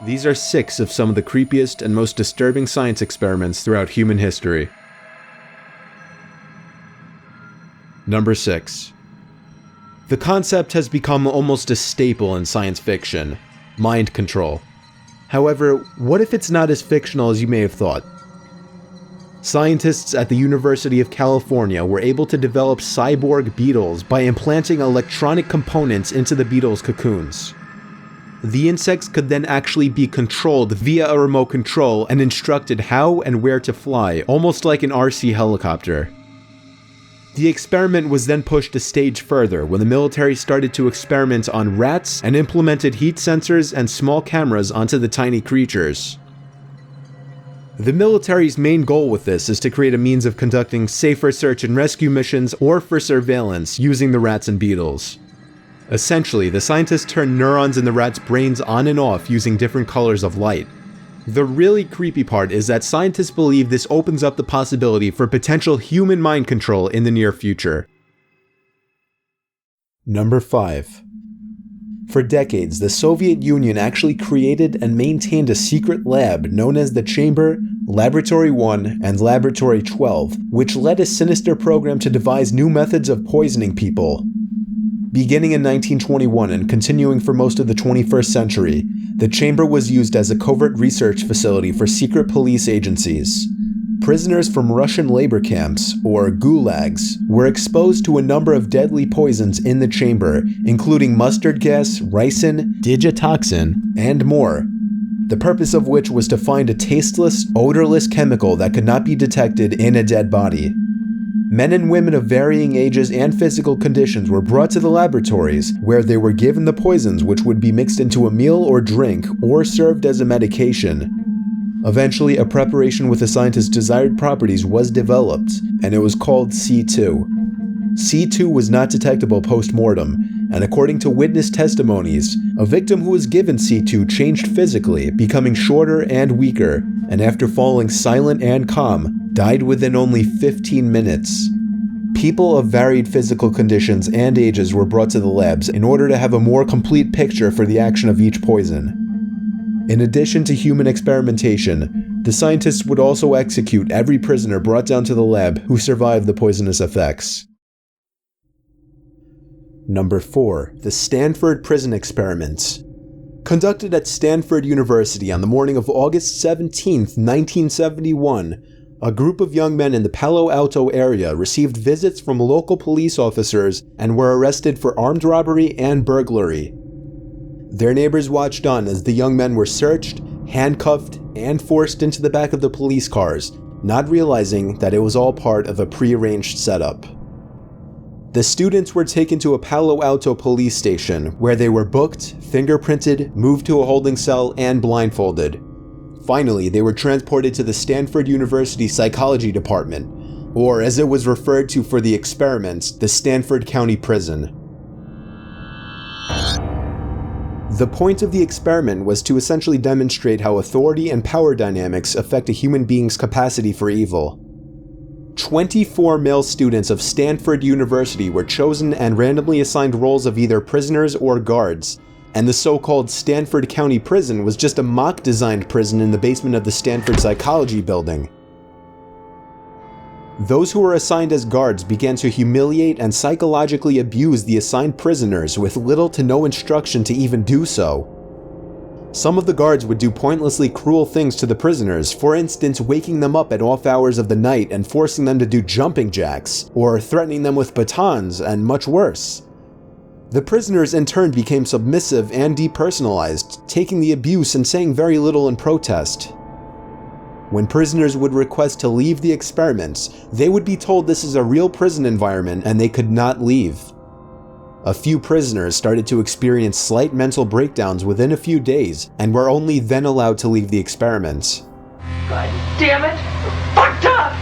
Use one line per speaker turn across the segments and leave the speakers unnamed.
These are 6 of some of the creepiest and most disturbing science experiments throughout human history. Number 6. The concept has become almost a staple in science fiction: mind control. However, what if it's not as fictional as you may have thought? Scientists at the University of California were able to develop cyborg beetles by implanting electronic components into the beetles' cocoons. The insects could then actually be controlled via a remote control and instructed how and where to fly, almost like an RC helicopter. The experiment was then pushed a stage further when the military started to experiment on rats and implemented heat sensors and small cameras onto the tiny creatures. The military's main goal with this is to create a means of conducting safer search and rescue missions or for surveillance using the rats and beetles. Essentially, the scientists turned neurons in the rats' brains on and off using different colors of light. The really creepy part is that scientists believe this opens up the possibility for potential human mind control in the near future. Number 5. For decades, the Soviet Union actually created and maintained a secret lab known as the Chamber, Laboratory 1, and Laboratory 12, which led a sinister program to devise new methods of poisoning people. Beginning in 1921 and continuing for most of the 21st century, the chamber was used as a covert research facility for secret police agencies. Prisoners from Russian labor camps, or gulags, were exposed to a number of deadly poisons in the chamber, including mustard gas, ricin, digitoxin, and more. The purpose of which was to find a tasteless, odorless chemical that could not be detected in a dead body. Men and women of varying ages and physical conditions were brought to the laboratories, where they were given the poisons, which would be mixed into a meal or drink, or served as a medication. Eventually, a preparation with the scientist's desired properties was developed, and it was called C2. C2 was not detectable post-mortem, and according to witness testimonies, a victim who was given C2 changed physically, becoming shorter and weaker, and after falling silent and calm, died within only 15 minutes. People of varied physical conditions and ages were brought to the labs in order to have a more complete picture for the action of each poison. In addition to human experimentation, the scientists would also execute every prisoner brought down to the lab who survived the poisonous effects. Number 4. The Stanford Prison Experiments. Conducted at Stanford University on the morning of August 17, 1971, a group of young men in the Palo Alto area received visits from local police officers and were arrested for armed robbery and burglary. Their neighbors watched on as the young men were searched, handcuffed, and forced into the back of the police cars, not realizing that it was all part of a prearranged setup. The students were taken to a Palo Alto police station where they were booked, fingerprinted, moved to a holding cell, and blindfolded. Finally, they were transported to the Stanford University Psychology Department, or as it was referred to for the experiments, the Stanford County Prison. The point of the experiment was to essentially demonstrate how authority and power dynamics affect a human being's capacity for evil. 24 male students of Stanford University were chosen and randomly assigned roles of either prisoners or guards, and the so-called Stanford County Prison was just a mock-designed prison in the basement of the Stanford Psychology building. Those who were assigned as guards began to humiliate and psychologically abuse the assigned prisoners with little to no instruction to even do so. Some of the guards would do pointlessly cruel things to the prisoners, for instance waking them up at off hours of the night and forcing them to do jumping jacks, or threatening them with batons, and much worse. The prisoners in turn became submissive and depersonalized, taking the abuse and saying very little in protest. When prisoners would request to leave the experiments, they would be told this is a real prison environment and they could not leave. A few prisoners started to experience slight mental breakdowns within a few days and were only then allowed to leave the experiments.
God damn it! You're fucked up!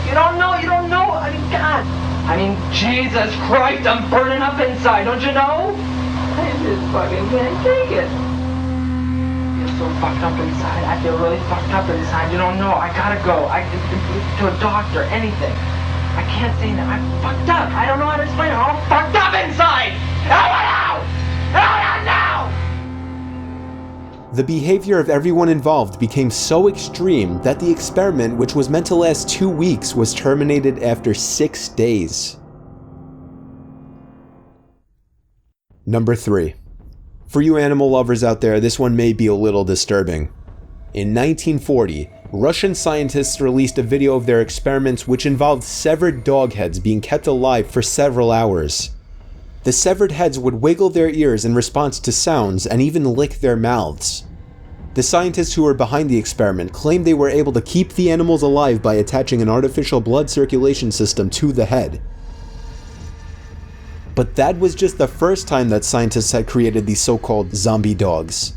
You don't know, I mean, God! I mean, Jesus Christ, I'm burning up inside, don't you know? I just fucking can't take it. I feel so fucked up inside, I feel really fucked up inside, you don't know, I gotta go, to a doctor, anything. I can't say that, I'm fucked up, I don't know how to explain it, I'm all fucked up inside! Help me out! Help me out now!
The behavior of everyone involved became so extreme that the experiment, which was meant to last 2 weeks, was terminated after 6 days. Number 3. For you animal lovers out there, this one may be a little disturbing. In 1940, Russian scientists released a video of their experiments which involved severed dog heads being kept alive for several hours. The severed heads would wiggle their ears in response to sounds and even lick their mouths. The scientists who were behind the experiment claimed they were able to keep the animals alive by attaching an artificial blood circulation system to the head. But that was just the first time that scientists had created these so-called zombie dogs.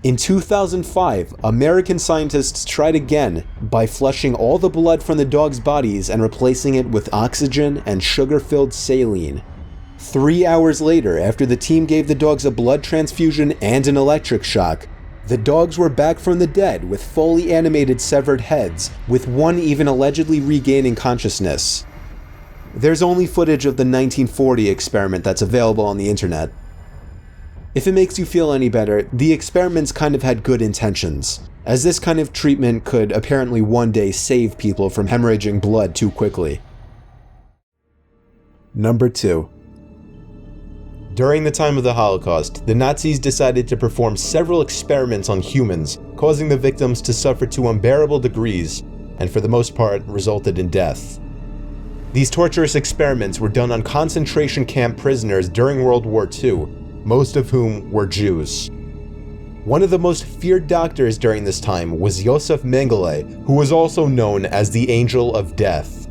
In 2005, American scientists tried again by flushing all the blood from the dogs' bodies and replacing it with oxygen and sugar-filled saline. 3 hours later, after the team gave the dogs a blood transfusion and an electric shock, the dogs were back from the dead with fully animated severed heads, with one even allegedly regaining consciousness. There's only footage of the 1940 experiment that's available on the internet. If it makes you feel any better, the experiments kind of had good intentions, as this kind of treatment could apparently one day save people from hemorrhaging blood too quickly. Number 2. During the time of the Holocaust, the Nazis decided to perform several experiments on humans, causing the victims to suffer to unbearable degrees, and for the most part, resulted in death. These torturous experiments were done on concentration camp prisoners during World War II, most of whom were Jews. One of the most feared doctors during this time was Josef Mengele, who was also known as the Angel of Death.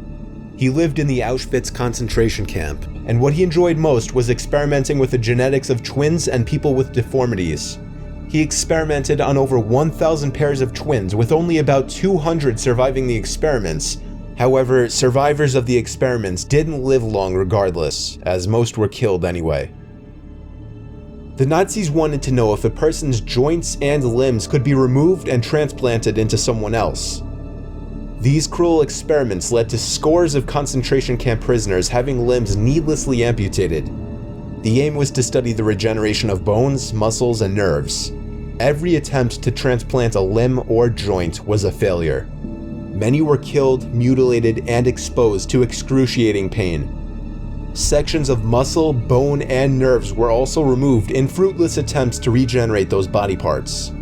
He lived in the Auschwitz concentration camp, and what he enjoyed most was experimenting with the genetics of twins and people with deformities. He experimented on over 1,000 pairs of twins, with only about 200 surviving the experiments. However, survivors of the experiments didn't live long regardless, as most were killed anyway. The Nazis wanted to know if a person's joints and limbs could be removed and transplanted into someone else. These cruel experiments led to scores of concentration camp prisoners having limbs needlessly amputated. The aim was to study the regeneration of bones, muscles, and nerves. Every attempt to transplant a limb or joint was a failure. Many were killed, mutilated, and exposed to excruciating pain. Sections of muscle, bone, and nerves were also removed in fruitless attempts to regenerate those body parts.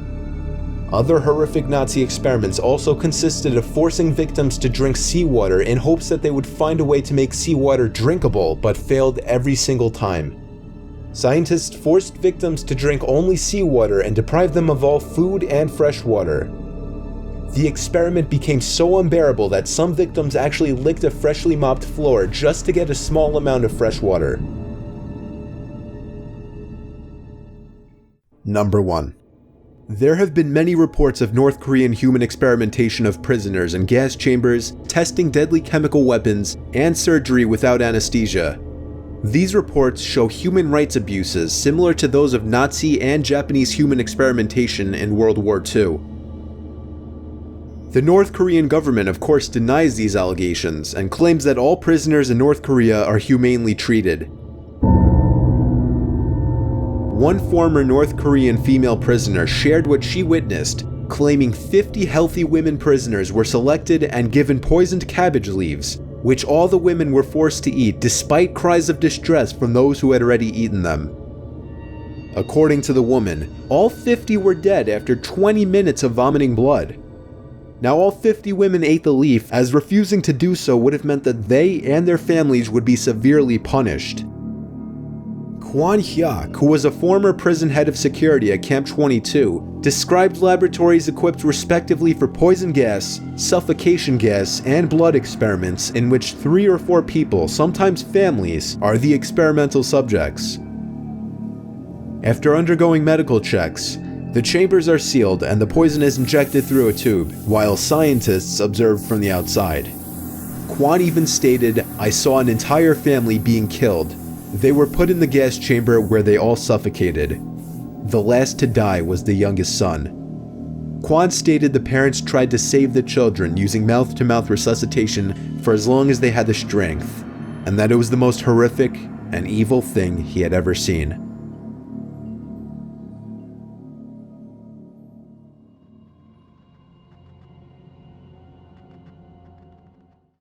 Other horrific Nazi experiments also consisted of forcing victims to drink seawater in hopes that they would find a way to make seawater drinkable, but failed every single time. Scientists forced victims to drink only seawater and deprived them of all food and fresh water. The experiment became so unbearable that some victims actually licked a freshly mopped floor just to get a small amount of fresh water. Number 1. There have been many reports of North Korean human experimentation of prisoners in gas chambers, testing deadly chemical weapons, and surgery without anesthesia. These reports show human rights abuses similar to those of Nazi and Japanese human experimentation in World War II. The North Korean government of course denies these allegations and claims that all prisoners in North Korea are humanely treated. One former North Korean female prisoner shared what she witnessed, claiming 50 healthy women prisoners were selected and given poisoned cabbage leaves, which all the women were forced to eat despite cries of distress from those who had already eaten them. According to the woman, all 50 were dead after 20 minutes of vomiting blood. Now all 50 women ate the leaf, as refusing to do so would have meant that they and their families would be severely punished. Kwon Hyuk, who was a former prison head of security at Camp 22, described laboratories equipped respectively for poison gas, suffocation gas, and blood experiments in which 3 or 4 people, sometimes families, are the experimental subjects. After undergoing medical checks, the chambers are sealed and the poison is injected through a tube, while scientists observe from the outside. Kwon even stated, "I saw an entire family being killed. They were put in the gas chamber where they all suffocated. The last to die was the youngest son." Kwon stated the parents tried to save the children using mouth-to-mouth resuscitation for as long as they had the strength, and that it was the most horrific and evil thing he had ever seen.